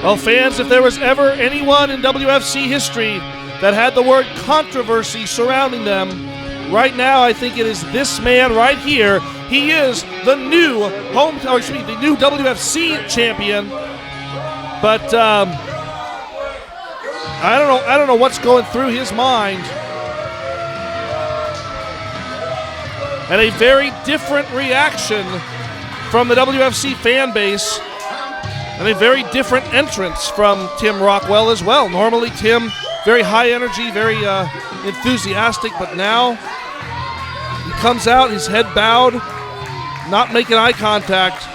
Well, fans, if there was ever anyone in WFC history that had the word controversy surrounding them, right now I think it is this man right here. He is the new the new WFC champion. But I don't know what's going through his mind. And a very different reaction from the WFC fan base. And a very different entrance from Tim Rockwell as well. Normally Tim, very high energy, very enthusiastic, but now he comes out, his head bowed, not making eye contact.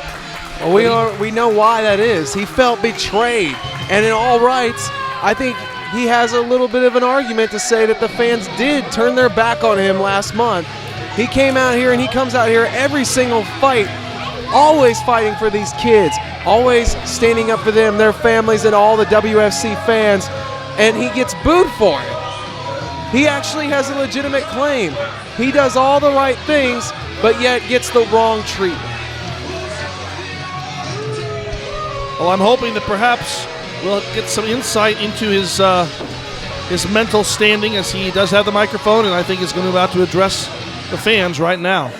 Well, we know why that is. He felt betrayed. And in all rights, I think he has a little bit of an argument to say that the fans did turn their back on him last month. He came out here and he comes out here every single fight, always fighting for these kids, always standing up for them, their families, and all the WFC fans, and he gets booed for it. He actually has a legitimate claim. He does all the right things, but yet gets the wrong treatment. Well, I'm hoping that perhaps we'll get some insight into his mental standing, as he does have the microphone, and I think he's going to about to address the fans right now.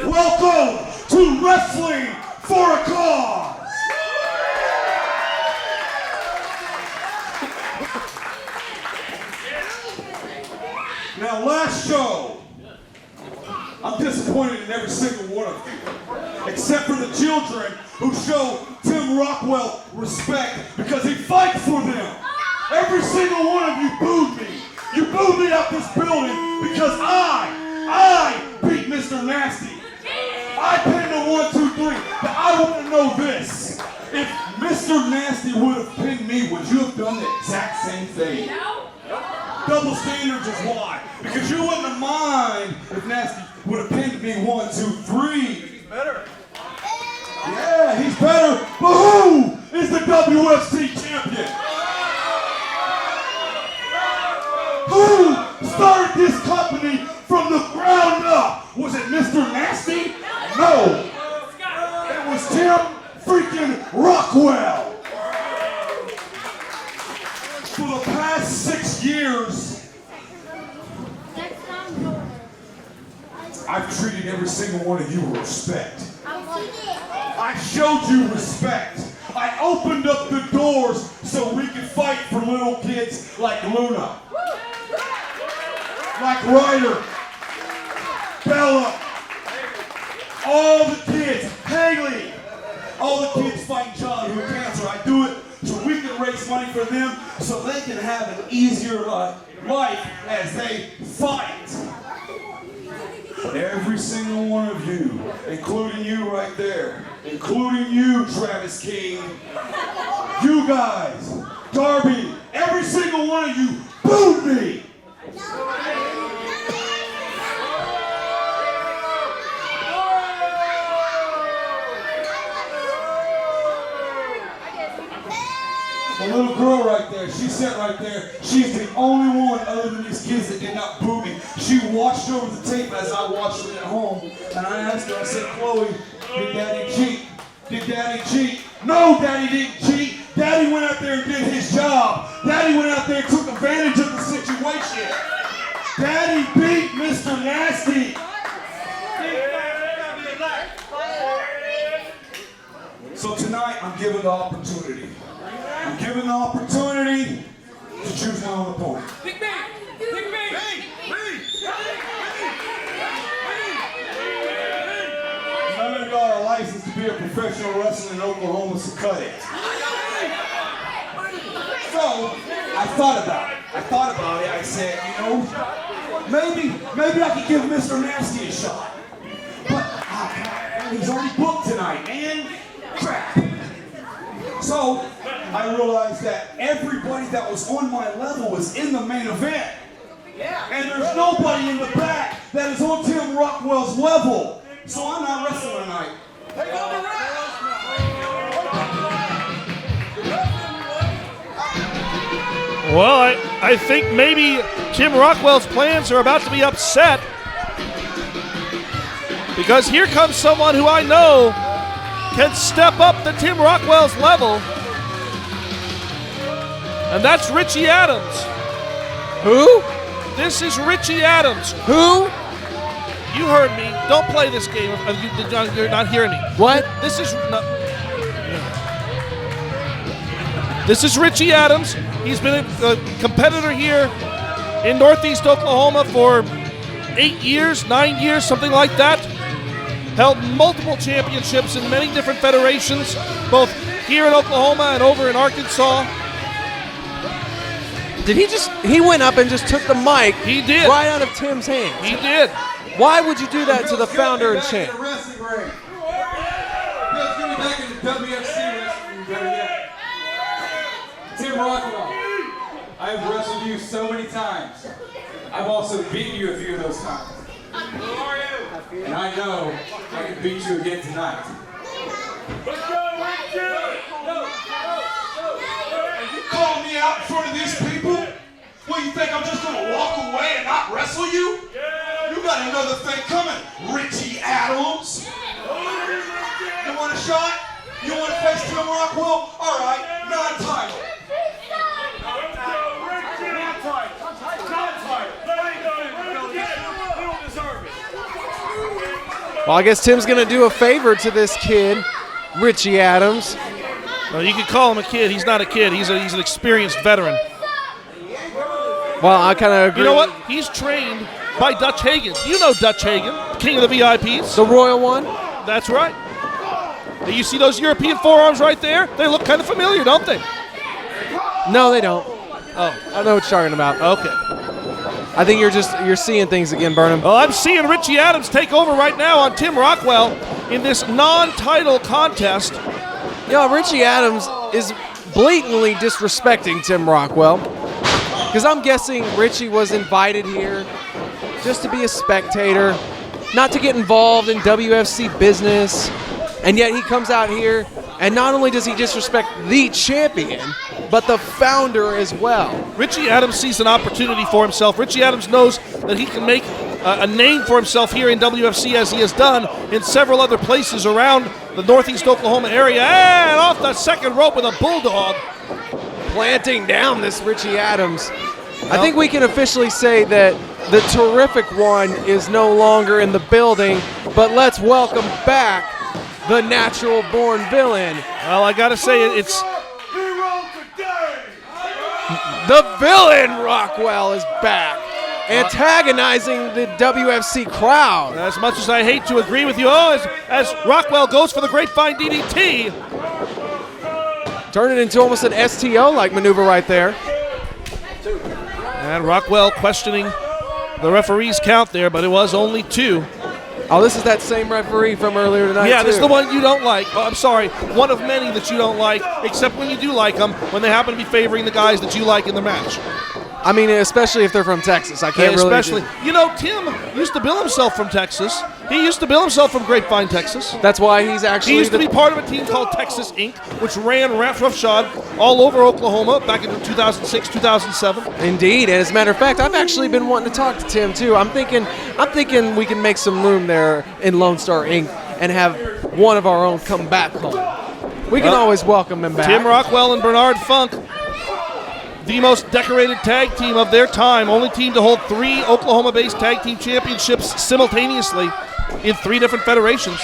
Welcome to Wrestling for a Cause! Now, last show, I'm disappointed in every single one of you, except for the children who show Tim Rockwell respect because he fights for them. Every single one of you booed me. You booed me out this building because I beat Mr. Nasty. I pinned a 1, 2, 3, but I want to know this. If Mr. Nasty would have pinned me, would you have done the exact same thing? No. Double standards is why. Because you wouldn't have mind if Nasty would have pinned me 1, 2, 3. He's better. Yeah, he's better. But who is the WFC champion? Who started this company from the ground up? Was it Mr. Nasty? No. It was Tim freaking Rockwell. For the past 6 years, I've treated every single one of you with respect. I showed you respect. I opened up the doors so we could fight for little kids like Luna, like Ryder, Bella, all the kids, Haley, all the kids fighting childhood cancer. I do it so we can raise money for them so they can have an easier life as they fight. Every single one of you, including you right there, including you, Travis King, you guys, Darby, every single one of you booed me. The little girl right there, she sat right there. She's the only one other than these kids that did not boo me. She watched over the tape as I watched it at home. And I asked her, I said, Chloe, did Daddy cheat? Did Daddy cheat? No, Daddy didn't cheat. Daddy went out there and did his job. Daddy went out there and took advantage of the situation. Daddy beat Mr. Nasty. So tonight, I'm given the opportunity. I'm given the opportunity to choose my own opponent. Pick me! Pick me! None of y'all are licensed to be a professional wrestler in Oklahoma, so cut it. So, I thought about it. I said, you know, maybe I could give Mr. Nasty a shot. But he's already booked tonight, and crap. So, I realized that everybody that was on my level was in the main event. And there's nobody in the back that is on Tim Rockwell's level. So I'm not wrestling tonight. Well, I think maybe Tim Rockwell's plans are about to be upset because here comes someone who I know can step up to Tim Rockwell's level, and that's Richie Adams. Who? This is Richie Adams. Who? You heard me. Don't play this game. You're not hearing me. What? This is Richie Adams. He's been a competitor here in Northeast Oklahoma for 8 years, 9 years, something like that. Held multiple championships in many different federations, both here in Oklahoma and over in Arkansas. Did he went up and just took the mic He did. right out of Tim's hands. He did. Why would you do that to the founder and champ? Get me back in the WFC wrestling, better yet. Tim Rockwell, I've wrestled you so many times. I've also beaten you a few of those times. Who are you? And I know I can beat you again tonight. Let's go, Richie! And you call me out in front of these people? What, you think I'm just gonna walk away and not wrestle you? You got another thing coming, Richie Adams. You want a shot? You want to face Tim Rockwell? All right, non-title. Well, I guess Tim's going to do a favor to this kid, Richie Adams. Well, you can call him a kid. He's not a kid. He's an experienced veteran. Well, I kind of agree. You know what? He's trained by Dutch Hagen. You know Dutch Hagen, king of the VIPs. The royal one? That's right. You see those European forearms right there? They look kind of familiar, don't they? No, they don't. Oh, I know what you're talking about. okay. I think you're seeing things again, Burnham. Well, I'm seeing Richie Adams take over right now on Tim Rockwell in this non-title contest. Richie Adams is blatantly disrespecting Tim Rockwell. Because I'm guessing Richie was invited here just to be a spectator, not to get involved in WFC business. And yet he comes out here, and not only does he disrespect the champion, but the founder as well. Richie Adams sees an opportunity for himself. Richie Adams knows that he can make a name for himself here in WFC as he has done in several other places around the Northeast Oklahoma area. And off the second rope with a bulldog. Planting down this Richie Adams. I think we can officially say that the terrific one is no longer in the building, but let's welcome back the natural born villain. Well, I gotta say, it's the villain Rockwell is back, antagonizing the WFC crowd. as much as I hate to agree with you. As Rockwell goes for the grapevine DDT. Turn it into almost an STO-like maneuver right there. And Rockwell questioning the referee's count there, but it was only 2. Oh, this is that same referee from earlier tonight, Yeah, too. this is the one you don't like. Oh, I'm sorry, one of many that you don't like, except when you do like them, when they happen to be favoring the guys that you like in the match. I mean, especially if they're from Texas. I can't really... Especially, Tim used to bill himself from Texas. He used to bill himself from Grapevine, Texas. That's why he's actually... He used to be part of a team called Texas Inc., which ran roughshod all over Oklahoma back in 2006, 2007. Indeed, and as a matter of fact, I've actually been wanting to talk to Tim, too. I'm thinking we can make some room there in Lone Star Inc. and have one of our own come back home. We can always welcome him back. Tim Rockwell and Bernard Funk, the most decorated tag team of their time, only team to hold 3 Oklahoma-based tag team championships simultaneously in 3 different federations.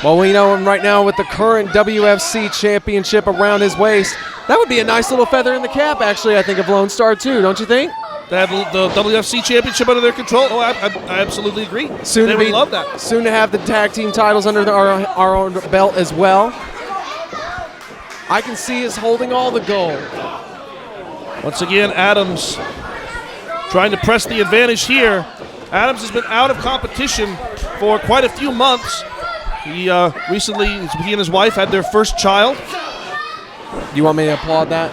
Well, we know him right now with the current WFC championship around his waist. That would be a nice little feather in the cap, actually, I think, of Lone Star, too, don't you think? They have the WFC championship under their control. Oh, I absolutely agree. They would love that. Soon to have the tag team titles under our own belt as well. I can see us holding all the gold. Once again, Adams trying to press the advantage here. Adams has been out of competition for quite a few months. He recently, he and his wife had their first child. You want me to applaud that?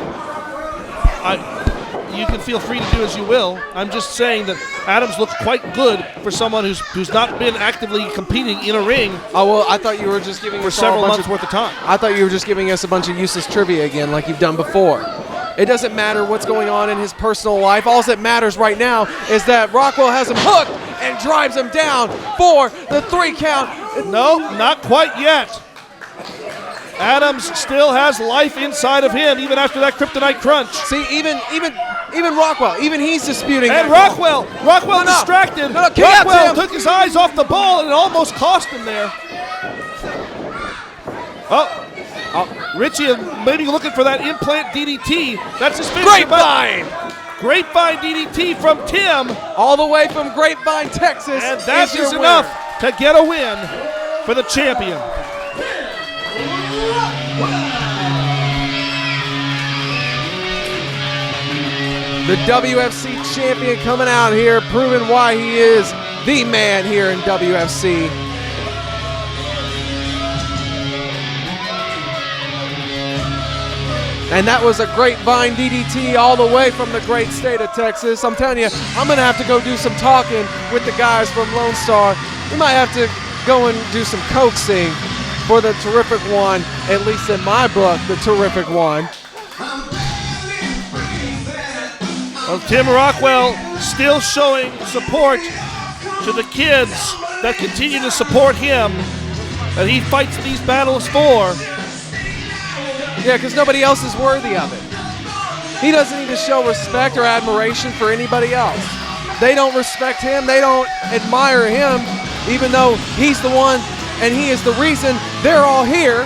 You can feel free to do as you will. I'm just saying that Adams looked quite good for someone who's not been actively competing in a ring. Oh, well, I thought you were just giving for us several months worth of time. I thought you were just giving us a bunch of useless trivia again, like you've done before. It doesn't matter what's going on in his personal life. All that matters right now is that Rockwell has him hooked and drives him down for the 3 count. No, not quite yet. Adams still has life inside of him, even after that kryptonite crunch. See, even Rockwell, even he's disputing And that. Rockwell No. distracted. No, kick out, Rockwell Tim. took his eyes off the ball and it almost cost him there. Richie maybe looking for that implant DDT. That's his finishing Grapevine! Grapevine DDT from Tim. All the way from Grapevine, Texas. And that your is winner. enough to get a win for the champion. The WFC champion coming out here, proving why he is the man here in WFC. And that was a grapevine DDT all the way from the great state of Texas. I'm telling you, I'm going to have to go do some talking with the guys from Lone Star. We might have to go and do some coaxing for the terrific one, at least in my book, the terrific one. Well, Tim Rockwell still showing support to the kids that continue to support him, that he fights these battles for. Yeah, because nobody else is worthy of it. He doesn't need to show respect or admiration for anybody else. They don't respect him. They don't admire him, even though he's the one and he is the reason they're all here.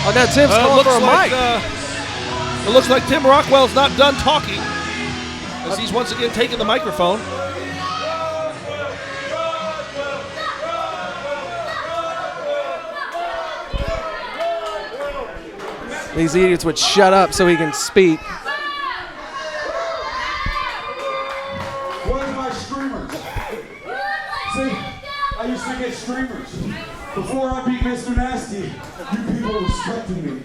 Oh, now Tim's calling for a mic. It looks like Tim Rockwell's not done talking, as he's once again taking the microphone. These idiots would shut up so he can speak. Where's my streamers? See, I used to get streamers. Before I beat Mr. Nasty, you people respected me.